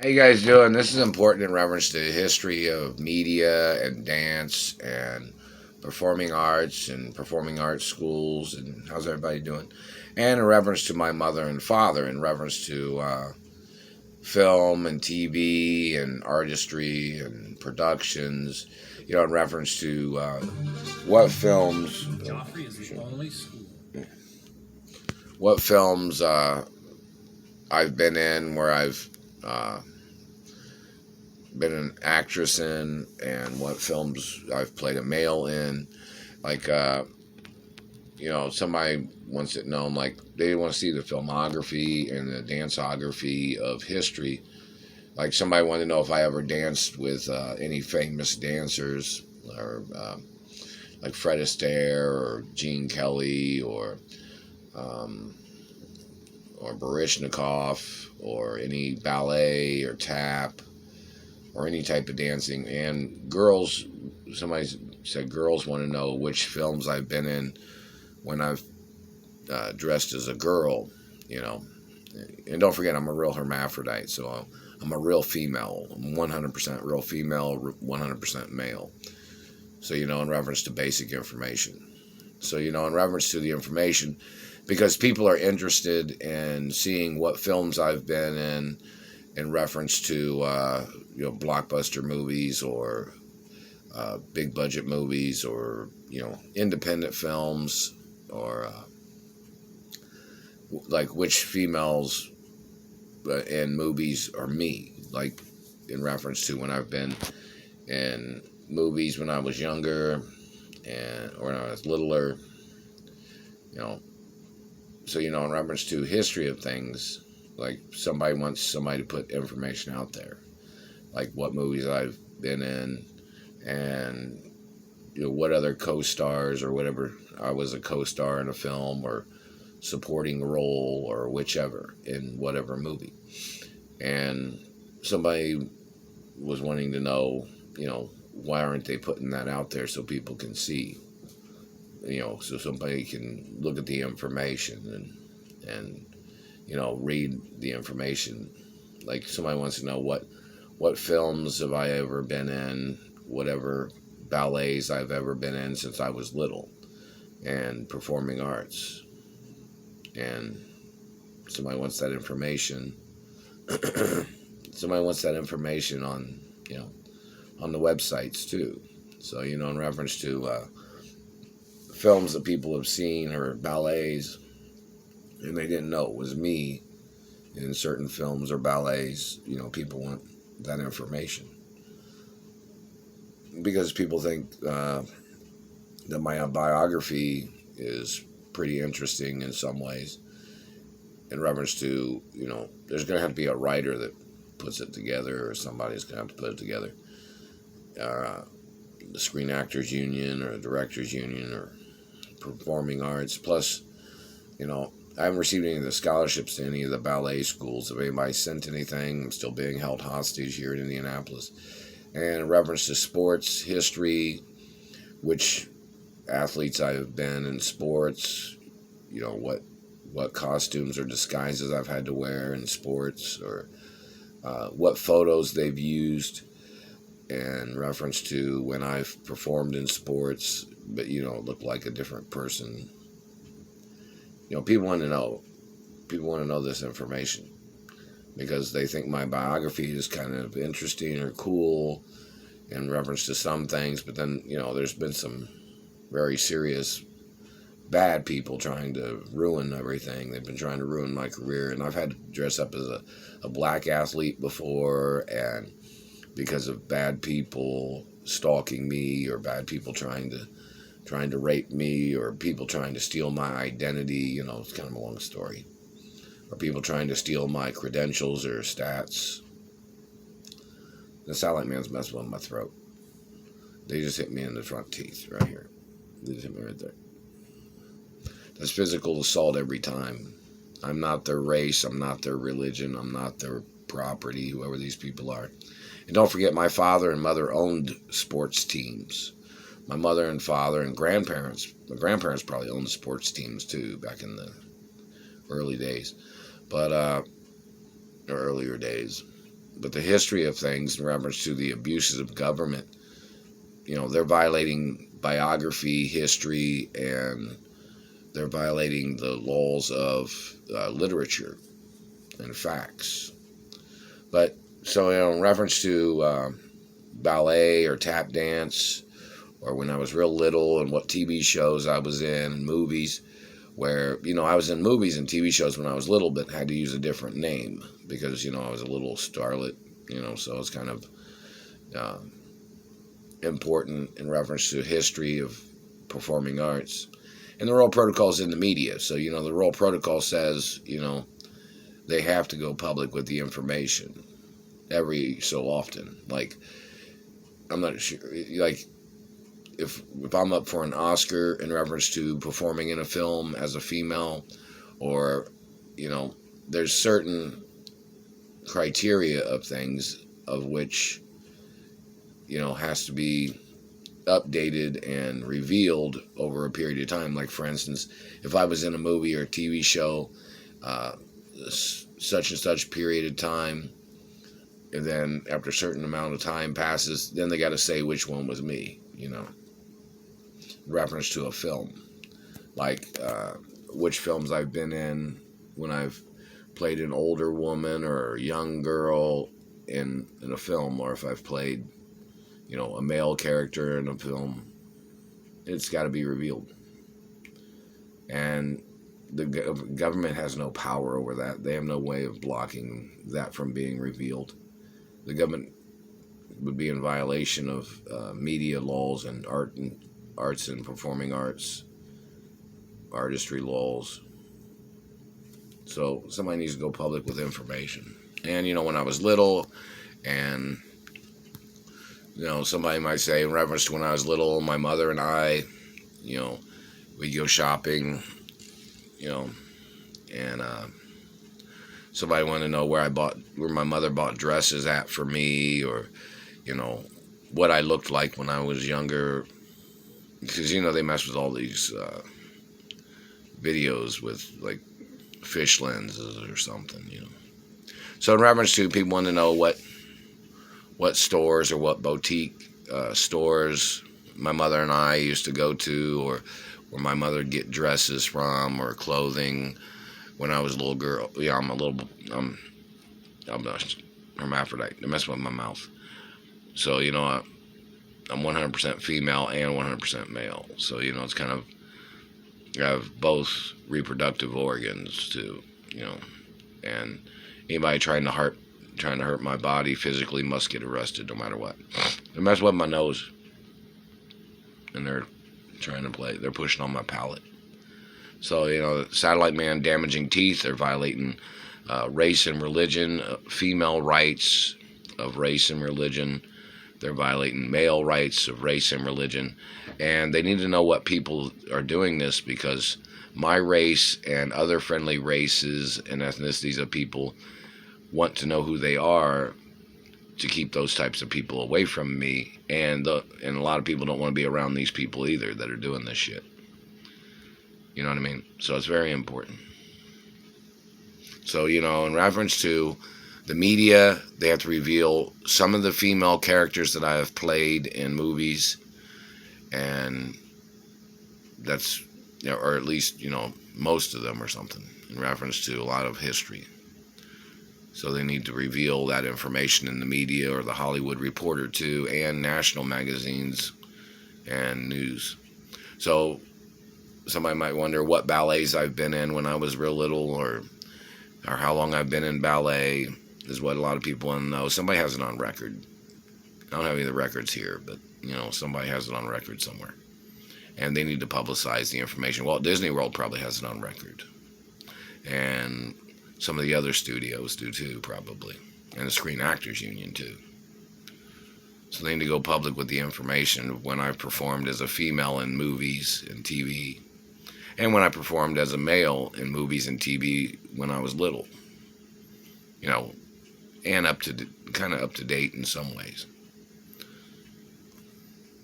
How you guys doing? This is important in reference to the history of media and dance and performing arts and performing arts schools, and how's everybody doing? And in reference to my mother and father, in reference to film and TV and artistry and productions, in reference to what films, Joffrey is the only school. what films I've been in, where I've uh, been an actress in, and what films I've played a male in. Like, somebody wants to know, like, they want to see the filmography and the dancography of history. Like, somebody wanted to know if I ever danced with any famous dancers, or like Fred Astaire, or Gene Kelly, um, or Baryshnikov, or any ballet or tap, or any type of dancing. And girls, somebody said girls want to know which films I've been in when I've dressed as a girl, you know. And don't forget, I'm a real hermaphrodite, so I'm a real female. I'm 100% real female, 100% male. So, in reference to basic information. So, in reference to the information, because people are interested in seeing what films I've been in reference to blockbuster movies, or big budget movies, or independent films, or like which females in movies are me, like in reference to when I've been in movies when I was younger, or when I was littler, you know. So, in reference to history of things, like somebody wants somebody to put information out there, like what movies I've been in, and what other co-stars or whatever. I was a co-star in a film, or supporting role, or whichever, in whatever movie. And somebody was wanting to know, why aren't they putting that out there so people can see, so somebody can look at the information, and read the information. Like, somebody wants to know what films have I ever been in, whatever ballets I've ever been in since I was little, and performing arts. And somebody wants that information. Somebody wants that information on the websites too. So, in reference to films that people have seen, or ballets, and they didn't know it was me in certain films or ballets, people want that information, because people think that my biography is pretty interesting in some ways, in reference to, there's going to have to be a writer that puts it together, or somebody's going to have to put it together. The Screen Actors Union, or the Directors Union, or Performing Arts. Plus, I haven't received any of the scholarships to any of the ballet schools. If anybody sent anything, I'm still being held hostage here in Indianapolis. And in reference to sports history, which athletes I've been in sports, what costumes or disguises I've had to wear in sports, or what photos they've used in reference to when I've performed in sports, but look like a different person. People want to know. People want to know this information, because they think my biography is kind of interesting or cool in reference to some things, but then, there's been some very serious bad people trying to ruin everything. They've been trying to ruin my career, and I've had to dress up as a black athlete before, and because of bad people stalking me, or bad people trying to rape me, or people trying to steal my identity. It's kind of a long story. Or people trying to steal my credentials or stats. The satellite man's messing with my throat. They just hit me in the front teeth right here. They just hit me right there. That's physical assault every time. I'm not their race. I'm not their religion. I'm not their property, whoever these people are. And don't forget, my father and mother owned sports teams. My mother and father and grandparents, my grandparents probably owned sports teams too back in the early days, or earlier days. but the history of things in reference to the abuses of government, they're violating biography, history, and they're violating the laws of literature and facts. But so, in reference to ballet or tap dance, or when I was real little and what TV shows I was in, movies, where, I was in movies and TV shows when I was little, but had to use a different name because, I was a little starlet, so it's kind of important in reference to history of performing arts. And the role protocols in the media. So, the role protocol says, they have to go public with the information every so often. Like, I'm not sure, like, if I'm up for an Oscar in reference to performing in a film as a female, or, there's certain criteria of things of which, has to be updated and revealed over a period of time. Like, for instance, if I was in a movie or a TV show, such and such period of time, and then after a certain amount of time passes, then they got to say which one was me, in reference to a film. Like, which films I've been in when I've played an older woman or a young girl in a film, or if I've played, a male character in a film, it's got to be revealed. And the government has no power over that. They have no way of blocking that from being revealed. The government would be in violation of media laws and arts and performing arts, artistry laws. So somebody needs to go public with information. And, when I was little, and, somebody might say, in reference to when I was little, my mother and I, we'd go shopping, and somebody wanted to know where my mother bought dresses at for me, or, what I looked like when I was younger. Because, they mess with all these videos with, like, fish lenses or something, So in reference to people wanting to know what stores or what boutique stores my mother and I used to go to, or where my mother would get dresses from or clothing when I was a little girl. Yeah, I'm a hermaphrodite. I mess with my mouth. So, I'm 100% female and 100% male. So, it's kind of, I have both reproductive organs too, and anybody trying to hurt my body physically must get arrested no matter what. They mess with my nose, and they're they're pushing on my palate. So, satellite man damaging teeth, they're violating race and religion, female rights of race and religion. They're violating male rights of race and religion. And they need to know what people are doing this, because my race and other friendly races and ethnicities of people want to know who they are to keep those types of people away from me. And a lot of people don't want to be around these people either that are doing this shit. You know what I mean? So it's very important. So, in reference to the media, they have to reveal some of the female characters that I have played in movies, and that's, or at least, most of them or something, in reference to a lot of history. So they need to reveal that information in the media, or the Hollywood Reporter too, and national magazines and news. So somebody might wonder what ballets I've been in when I was real little, or how long I've been in ballet, is what a lot of people want to know. Somebody has it on record. I don't have any of the records here, but, somebody has it on record somewhere. And they need to publicize the information. Walt Disney World probably has it on record. And some of the other studios do too, probably. And the Screen Actors Union too. So they need to go public with the information of when I performed as a female in movies and TV. And when I performed as a male in movies and TV when I was little. And kind of up to date in some ways.